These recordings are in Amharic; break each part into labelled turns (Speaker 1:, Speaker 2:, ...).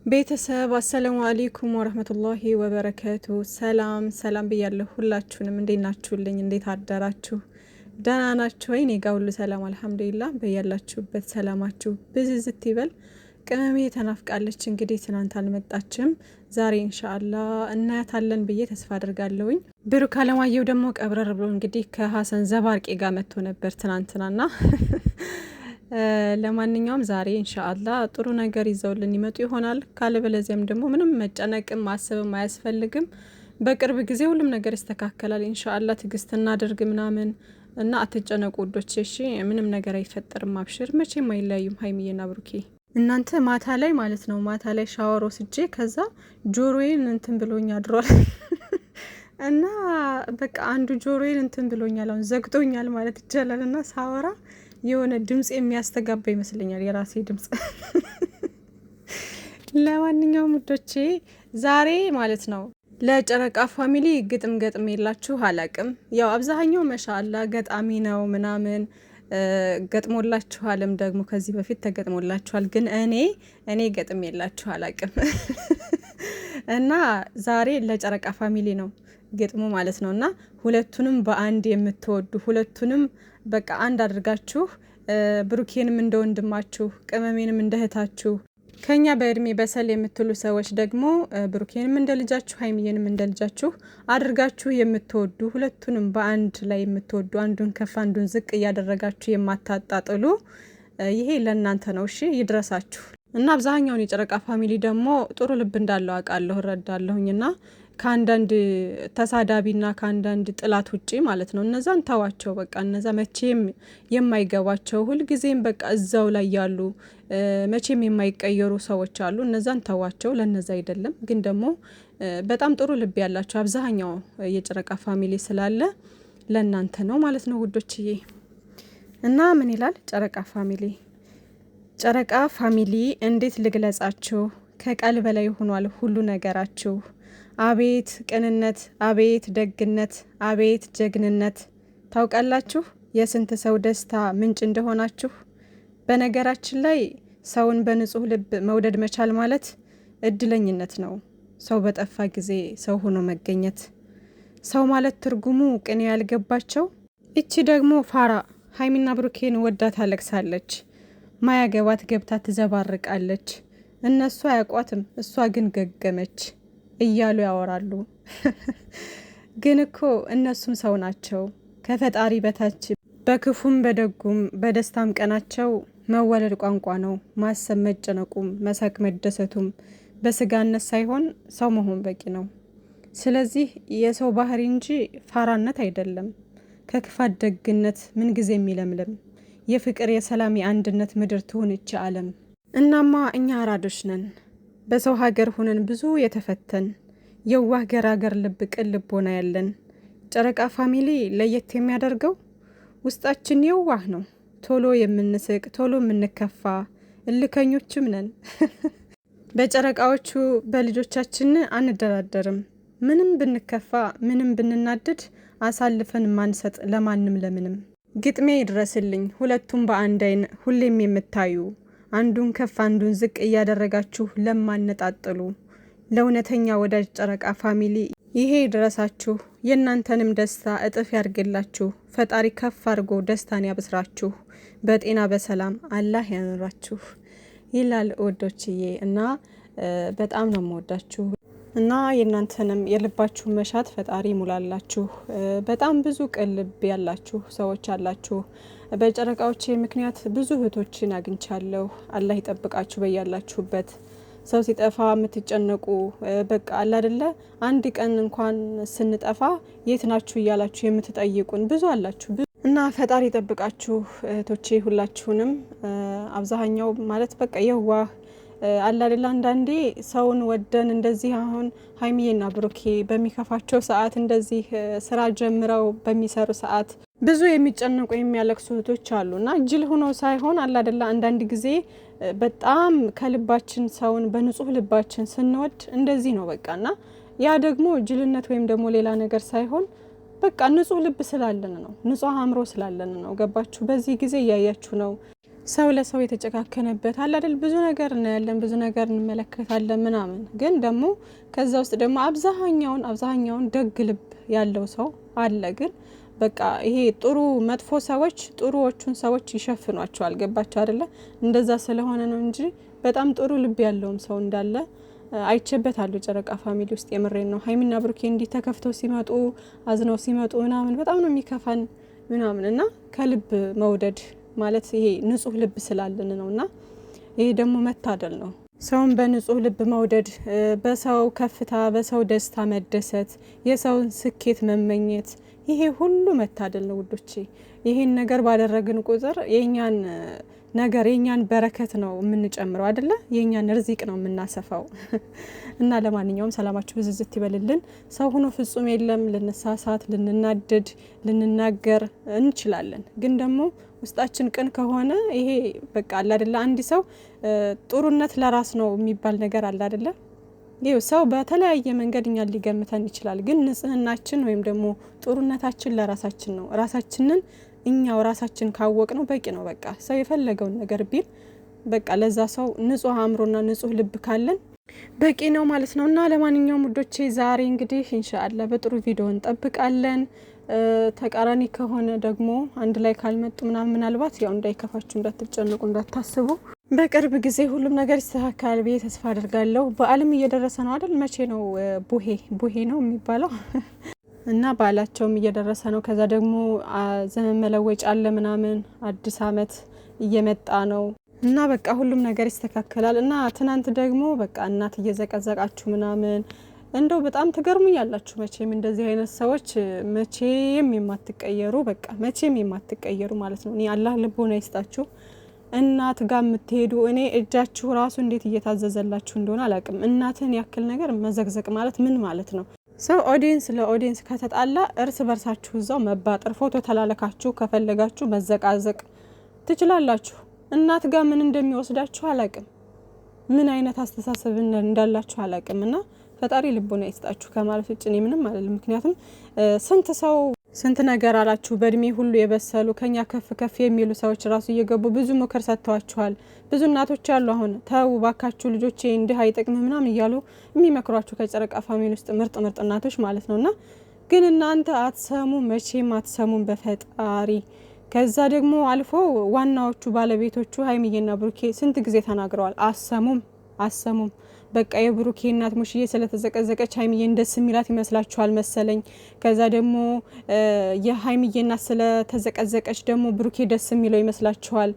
Speaker 1: ቤተሰብ አሰላሙ አለይኩም ወረህመቱላሂ ወበረከቱ። ሰላም ሰላም ብያለሁ። ሁላችሁንም እንዴት ናችሁልኝ? እንዴት አደራችሁ? ደህና ናችሁ ወይ? እኔ ጋ ሁሉ ሰላም አልሐምዱሊላህ። በያላችሁበት ሰላማችሁ ብዝዝት ይበል። ቅመሜ ተናፍቃለች። እንግዲህ ትናንት አልመጣችም። ዛሬ ኢንሻአላህ እናያታለን ብዬ ተስፋ አድርጋለሁኝ። ብሩክ አለማየሁ ደግሞ ቀብረር ብሎ እንግዲህ ከሀሰን ዘባርቄ ጋር መጥቶ ነበር ትናንትናና ለማንኛውም ዛሬ ኢንሻአላህ ጥሩ ነገር ይዘውልን ይመጡ ይሆናል። ካለበለዚያም ደግሞ ምንም መጨነቅም ማሰብም አያስፈልግም። በቅርብ ጊዜ ሁሉም ነገር ይስተካከላል ኢንሻአላህ። ትግስት እናድርግ ምናምን እና አትጨነቁ ውዶች፣ እሺ? ምንም ነገር አይፈጠርም። አብሽር፣ መቼም አይለያዩም ሀይሚዬና ብሩኬ። እናንተ ማታ ላይ ማለት ነው፣ ማታ ላይ ሻወር ወስጄ ከዛ ጆሮዬን እንትን ብሎኝ አድሯል እና በቃ አንዱ ጆሮዬን እንትን ብሎኛል፣ አሁን ዘግቶኛል ማለት ይቻላል። እና ሳወራ የሆነ ድምጽ የሚያስተጋባ ይመስለኛል፣ የራሴ ድምጽ። ለማንኛውም ውዶቼ ዛሬ ማለት ነው ለጨረቃ ፋሚሊ ግጥም ገጥም የላችሁ አላቅም። ያው አብዛኛው መሻአላ ገጣሚ ነው ምናምን ገጥሞላችኋልም ደግሞ ከዚህ በፊት ተገጥሞላችኋል። ግን እኔ ገጥም የላችሁ አላቅም እና ዛሬ ለጨረቃ ፋሚሊ ነው ግጥሙ ማለት ነው። እና ሁለቱንም በአንድ የምትወዱ ሁለቱንም በቃ አንድ አድርጋችሁ ብሩኬንም እንደ ወንድማችሁ ቅመሜንም እንደ እህታችሁ ከኛ በእድሜ በሰል የምትሉ ሰዎች ደግሞ ብሩኬንም እንደ ልጃችሁ ሀይሚዬንም እንደ ልጃችሁ አድርጋችሁ የምትወዱ ሁለቱንም በአንድ ላይ የምትወዱ አንዱን ከፍ አንዱን ዝቅ እያደረጋችሁ የማታጣጥሉ ይሄ ለእናንተ ነው። እሺ ይድረሳችሁ። እና አብዛኛውን የጨረቃ ፋሚሊ ደግሞ ጥሩ ልብ እንዳለው አውቃለሁ እረዳለሁኝና ከአንዳንድ ተሳዳቢና ከአንዳንድ ጥላት ውጪ ማለት ነው እነዛን ተዋቸው። በቃ እነዛ መቼም የማይገባቸው ሁልጊዜም በቃ እዛው ላይ ያሉ መቼም የማይቀየሩ ሰዎች አሉ። እነዛን ተዋቸው፣ ለነዛ አይደለም። ግን ደግሞ በጣም ጥሩ ልብ ያላቸው አብዛኛው የጨረቃ ፋሚሊ ስላለ ለእናንተ ነው ማለት ነው ውዶችዬ። እና ምን ይላል ጨረቃ ፋሚሊ? ጨረቃ ፋሚሊ እንዴት ልግለጻችሁ? ከቃል በላይ ሆኗል ሁሉ ነገራችሁ። አቤት ቅንነት፣ አቤት ደግነት፣ አቤት ጀግንነት። ታውቃላችሁ የስንት ሰው ደስታ ምንጭ እንደሆናችሁ። በነገራችን ላይ ሰውን በንጹህ ልብ መውደድ መቻል ማለት እድለኝነት ነው። ሰው በጠፋ ጊዜ ሰው ሆኖ መገኘት። ሰው ማለት ትርጉሙ ቅኔ ያልገባቸው። እቺ ደግሞ ፋራ ሀይሚና ብሩኬን ወዳ ታለቅሳለች። ማያገባት ገብታ ትዘባርቃለች። እነሱ አያቋትም፣ እሷ ግን ገገመች እያሉ ያወራሉ። ግን እኮ እነሱም ሰው ናቸው ከፈጣሪ በታች። በክፉም በደጉም በደስታም ቀናቸው መወለድ ቋንቋ ነው። ማሰብ መጨነቁም መሳቅ መደሰቱም በስጋነት ሳይሆን ሰው መሆን በቂ ነው። ስለዚህ የሰው ባህሪ እንጂ ፋራነት አይደለም። ከክፋት ደግነት ምንጊዜ የሚለምልም የፍቅር የሰላም የአንድነት ምድር ትሁን ይች ዓለም። እናማ እኛ አራዶች ነን በሰው ሀገር ሆነን ብዙ የተፈተን የዋህ ገራገር ልብ ቅን ልቦና ያለን። ጨረቃ ፋሚሊ ለየት የሚያደርገው ውስጣችን የዋህ ነው። ቶሎ የምንስቅ ቶሎ የምንከፋ እልከኞችም ነን። በጨረቃዎቹ በልጆቻችን አንደራደርም። ምንም ብንከፋ ምንም ብንናደድ አሳልፈን ማንሰጥ ለማንም ለምንም። ግጥሜ ይድረስልኝ ሁለቱም በአንድ አይን ሁሌም የምታዩ አንዱን ከፍ አንዱን ዝቅ እያደረጋችሁ ለማነጣጥሉ ለእውነተኛ ወዳጅ ጨረቃ ፋሚሊ ይሄ ይድረሳችሁ። የእናንተንም ደስታ እጥፍ ያርግላችሁ። ፈጣሪ ከፍ አድርጎ ደስታን ያብስራችሁ። በጤና በሰላም አላህ ያኖራችሁ ይላል ወዶችዬ። እና በጣም ነው የምወዳችሁ እና የእናንተንም የልባችሁ መሻት ፈጣሪ ሙላላችሁ። በጣም ብዙ ቅን ልብ ያላችሁ ሰዎች አላችሁ። በጨረቃዎቼ ምክንያት ብዙ እህቶችን አግኝቻለሁ። አላህ ይጠብቃችሁ በያላችሁበት። ሰው ሲጠፋ የምትጨነቁ በቃ አለ አይደለ፣ አንድ ቀን እንኳን ስንጠፋ የት ናችሁ እያላችሁ የምትጠይቁን ብዙ አላችሁ እና ፈጣሪ ይጠብቃችሁ እህቶቼ ሁላችሁንም። አብዛኛው ማለት በቃ የዋህ አለ አይደለ፣ አንዳንዴ ሰውን ወደን እንደዚህ አሁን ሀይሚዬና ብሩኬ በሚከፋቸው ሰዓት እንደዚህ ስራ ጀምረው በሚሰሩ ሰዓት ብዙ የሚጨነቁ የሚያለቅሱ እህቶች አሉ። እና ጅል ሆኖ ሳይሆን አለ አይደለ፣ አንዳንድ ጊዜ በጣም ከልባችን ሰውን በንጹህ ልባችን ስንወድ እንደዚህ ነው በቃ። እና ያ ደግሞ ጅልነት ወይም ደግሞ ሌላ ነገር ሳይሆን በቃ ንጹህ ልብ ስላለን ነው፣ ንጹህ አእምሮ ስላለን ነው። ገባችሁ? በዚህ ጊዜ እያያችሁ ነው ሰው ለሰው የተጨካከነበት አለ አይደል? ብዙ ነገር እናያለን፣ ብዙ ነገር እንመለከታለን ምናምን። ግን ደግሞ ከዛ ውስጥ ደግሞ አብዛኛውን ደግ ልብ ያለው ሰው አለ። ግን በቃ ይሄ ጥሩ መጥፎ ሰዎች ጥሩዎቹን ሰዎች ይሸፍኗቸዋል። ገባቸው አይደለ? እንደዛ ስለሆነ ነው እንጂ በጣም ጥሩ ልብ ያለውም ሰው እንዳለ አይቼበታለሁ ጨረቃ ፋሚሊ ውስጥ። የምሬን ነው። ሀይሚና ብሩኬ እንዲህ ተከፍተው ሲመጡ አዝነው ሲመጡ ምናምን በጣም ነው የሚከፋን ምናምን እና ከልብ መውደድ ማለት ይሄ ንጹህ ልብ ስላለን ነውና ይሄ ደግሞ መታደል ነው። ሰውን በንጹህ ልብ መውደድ፣ በሰው ከፍታ በሰው ደስታ መደሰት፣ የሰውን ስኬት መመኘት፣ ይሄ ሁሉ መታደል ነው ውዶቼ። ይሄን ነገር ባደረግን ቁጥር የኛን ነገር የኛን በረከት ነው የምንጨምረው አይደለ? የኛን ርዚቅ ነው የምናሰፋው። እና ለማንኛውም ሰላማችሁ ብዝዝት ይበልልን። ሰው ሆኖ ፍጹም የለም። ልንሳሳት፣ ልንናደድ፣ ልንናገር እንችላለን። ግን ደግሞ ውስጣችን ቅን ከሆነ ይሄ በቃ አለ አይደለ? አንድ ሰው ጥሩነት ለራስ ነው የሚባል ነገር አለ አይደለ? ይኸው ሰው በተለያየ መንገድ እኛን ሊገምተን ይችላል። ግን ንጽህናችን ወይም ደግሞ ጥሩነታችን ለራሳችን ነው። ራሳችንን እኛው ራሳችን ካወቅ ነው በቂ ነው። በቃ ሰው የፈለገውን ነገር ቢል በቃ ለዛ ሰው ንጹህ አእምሮና ንጹህ ልብ ካለን በቂ ነው ማለት ነው። እና ለማንኛውም ውዶቼ ዛሬ እንግዲህ ኢንሻአላህ በጥሩ ቪዲዮ እንጠብቃለን። ተቃራኒ ከሆነ ደግሞ አንድ ላይ ካልመጡ ምናልባት ያው እንዳይከፋችሁ፣ እንዳትጨነቁ፣ እንዳታስቡ በቅርብ ጊዜ ሁሉም ነገር ይስተካከላል ብዬ ተስፋ አድርጋለሁ። በዓልም እየደረሰ ነው አይደል? መቼ ነው ቡሄ ነው የሚባለው እና በዓላቸውም እየደረሰ ነው። ከዛ ደግሞ ዘመን መለወጫ አለ ምናምን፣ አዲስ አመት እየመጣ ነው እና በቃ ሁሉም ነገር ይስተካከላል። እና ትናንት ደግሞ በቃ እናት እየዘቀዘቃችሁ ምናምን እንደው በጣም ትገርሙኛላችሁ። መቼም እንደዚህ አይነት ሰዎች መቼም የማትቀየሩ በቃ መቼም የማትቀየሩ ማለት ነው። እኔ አላህ ልቦና ይስጣችሁ። እናት ጋር የምትሄዱ እኔ እጃችሁ ራሱ እንዴት እየታዘዘላችሁ እንደሆነ አላውቅም። እናትን ያክል ነገር መዘግዘቅ ማለት ምን ማለት ነው? ሰው ኦዲየንስ ለኦዲየንስ ከተጣላ እርስ በርሳችሁ እዛው መባጠር፣ ፎቶ ተላለካችሁ ከፈለጋችሁ መዘቃዘቅ ትችላላችሁ። እናት ጋር ምን እንደሚወስዳችሁ አላውቅም። ምን አይነት አስተሳሰብ እንዳላችሁ አላውቅም። እና ፈጣሪ ልቦና ይስጣችሁ ከማለት ውጭ እኔ ምንም አይደለም። ምክንያቱም ስንት ነገር አላችሁ። በእድሜ ሁሉ የበሰሉ ከኛ ከፍ የሚሉ ሰዎች ራሱ እየገቡ ብዙ ምክር ሰጥተዋችኋል። ብዙ እናቶች አሉ አሁን ተው ባካችሁ ልጆቼ እንዲህ አይጠቅም ምናምን እያሉ የሚመክሯችሁ ከጨረቃ ፋሚሊ ውስጥ ምርጥ እናቶች ማለት ነውና ግን እናንተ አትሰሙም፣ መቼም አትሰሙም በፈጣሪ። ከዛ ደግሞ አልፎ ዋናዎቹ ባለቤቶቹ ሀይሚዬና ብሩኬ ስንት ጊዜ ተናግረዋል። አሰሙም። በቃ የብሩኬ እናት ሙሽዬ ስለተዘቀዘቀች ሀይሚዬን ደስ የሚላት ይመስላችኋል መሰለኝ። ከዛ ደግሞ የሀይሚዬ እናት ስለተዘቀዘቀች ደግሞ ብሩኬ ደስ የሚለው ይመስላችኋል።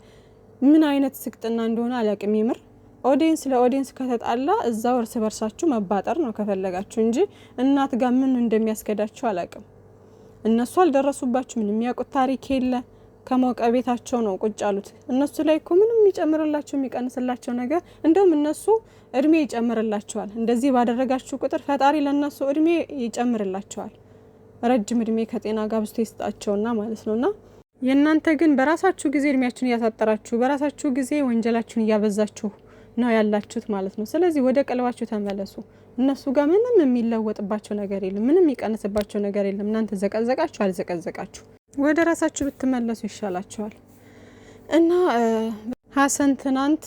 Speaker 1: ምን አይነት ስቅጥና እንደሆነ አላቅም። ይምር ኦዲየንስ ለኦዲየንስ ከተጣላ እዛው እርስ በርሳችሁ መባጠር ነው ከፈለጋችሁ እንጂ እናት ጋር ምን እንደሚያስገዳችሁ አላቅም። እነሱ አልደረሱባችሁ፣ ምንም የሚያውቁት ታሪክ የለ። ከሞቀ ቤታቸው ነው ቁጭ አሉት። እነሱ ላይ እኮ ምንም የሚጨምርላቸው የሚቀንስላቸው ነገር እንደውም እነሱ እድሜ ይጨምርላቸዋል። እንደዚህ ባደረጋችሁ ቁጥር ፈጣሪ ለእነሱ እድሜ ይጨምርላቸዋል። ረጅም እድሜ ከጤና ጋር ብስቶ ይስጣቸውና ማለት ነውና የእናንተ ግን በራሳችሁ ጊዜ እድሜያችሁን እያሳጠራችሁ በራሳችሁ ጊዜ ወንጀላችሁን እያበዛችሁ ነው ያላችሁት ማለት ነው። ስለዚህ ወደ ቀልባችሁ ተመለሱ። እነሱ ጋር ምንም የሚለወጥባቸው ነገር የለም፣ ምንም የሚቀንስባቸው ነገር የለም። እናንተ ዘቀዘቃችሁ አልዘቀዘቃችሁ ወደ ራሳችሁ ብትመለሱ ይሻላችኋል። እና ሀሰን ትናንት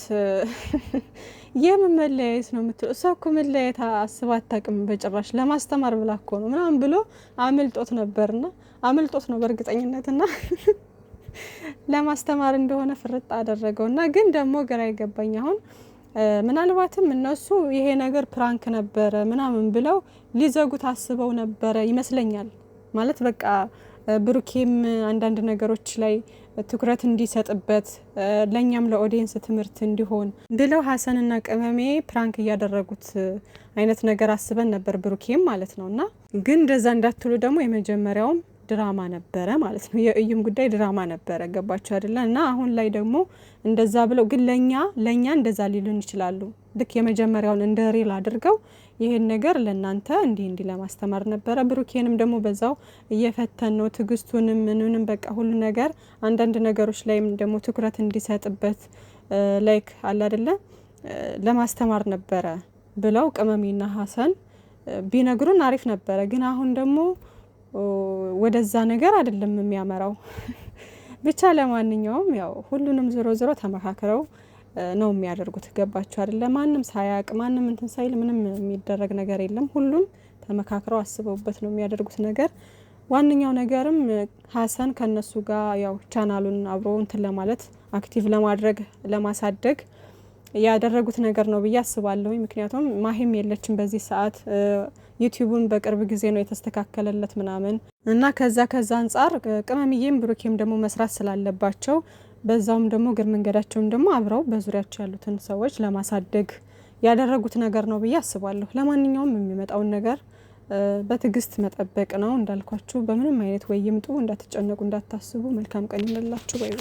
Speaker 1: የመለያየት ነው የምትለው እሷ እኮ መለያየት አስባ አታውቅም በጭራሽ። ለማስተማር ብላ እኮ ነው ምናምን ብሎ አምልጦት ነው በእርግጠኝነትና ለማስተማር እንደሆነ ፍርጥ አደረገውና ግን ደግሞ ግራ ይገባኝ አሁን ምናልባትም እነሱ ይሄ ነገር ፕራንክ ነበረ ምናምን ብለው ሊዘጉት አስበው ነበረ ይመስለኛል። ማለት በቃ ብሩኬም አንዳንድ ነገሮች ላይ ትኩረት እንዲሰጥበት ለኛም ለኦዲየንስ ትምህርት እንዲሆን ብለው ሀሰንና ቅመሜ ፕራንክ እያደረጉት አይነት ነገር አስበን ነበር፣ ብሩኬም ማለት ነውና ግን እንደዛ እንዳትሉ ደግሞ የመጀመሪያውም ድራማ ነበረ ማለት ነው። የእዩም ጉዳይ ድራማ ነበረ። ገባችሁ አይደለ? እና አሁን ላይ ደግሞ እንደዛ ብለው ግን ለኛ እንደዛ ሊሉን ይችላሉ። ልክ የመጀመሪያውን እንደ ሪል አድርገው ይሄን ነገር ለናንተ እንዲህ ለማስተማር ነበረ። ብሩኬንም ደግሞ በዛው እየፈተን ነው ትግስቱንም ምንንም በቃ ሁሉ ነገር አንዳንድ ነገሮች ላይም ደግሞ ትኩረት እንዲሰጥበት ላይክ አለ አይደለ ለማስተማር ነበረ ብለው ቅመሜና ሀሰን ቢነግሩን አሪፍ ነበረ። ግን አሁን ደግሞ ወደዛ ነገር አይደለም የሚያመራው። ብቻ ለማንኛውም ያው ሁሉንም ዞሮ ዞሮ ተመካክረው ነው የሚያደርጉት። ገባችሁ አይደል? ማንም ሳያቅ ማንም እንትን ሳይል ምንም የሚደረግ ነገር የለም። ሁሉም ተመካክረው አስበውበት ነው የሚያደርጉት ነገር። ዋነኛው ነገርም ሀሰን ከነሱ ጋር ያው ቻናሉን አብሮ እንትን ለማለት አክቲቭ ለማድረግ ለማሳደግ ያደረጉት ነገር ነው ብዬ አስባለሁ። ምክንያቱም ማሂም የለችም በዚህ ሰዓት ዩቲዩቡን በቅርብ ጊዜ ነው የተስተካከለለት ምናምን እና ከዛ አንጻር ቅመምዬም ብሩኬም ደግሞ መስራት ስላለባቸው በዛውም ደግሞ እግር መንገዳቸውም ደግሞ አብረው በዙሪያቸው ያሉትን ሰዎች ለማሳደግ ያደረጉት ነገር ነው ብዬ አስባለሁ። ለማንኛውም የሚመጣውን ነገር በትዕግስት መጠበቅ ነው። እንዳልኳችሁ በምንም አይነት ወይ ይምጡ እንዳትጨነቁ እንዳታስቡ። መልካም ቀን ይሁንላችሁ ባይ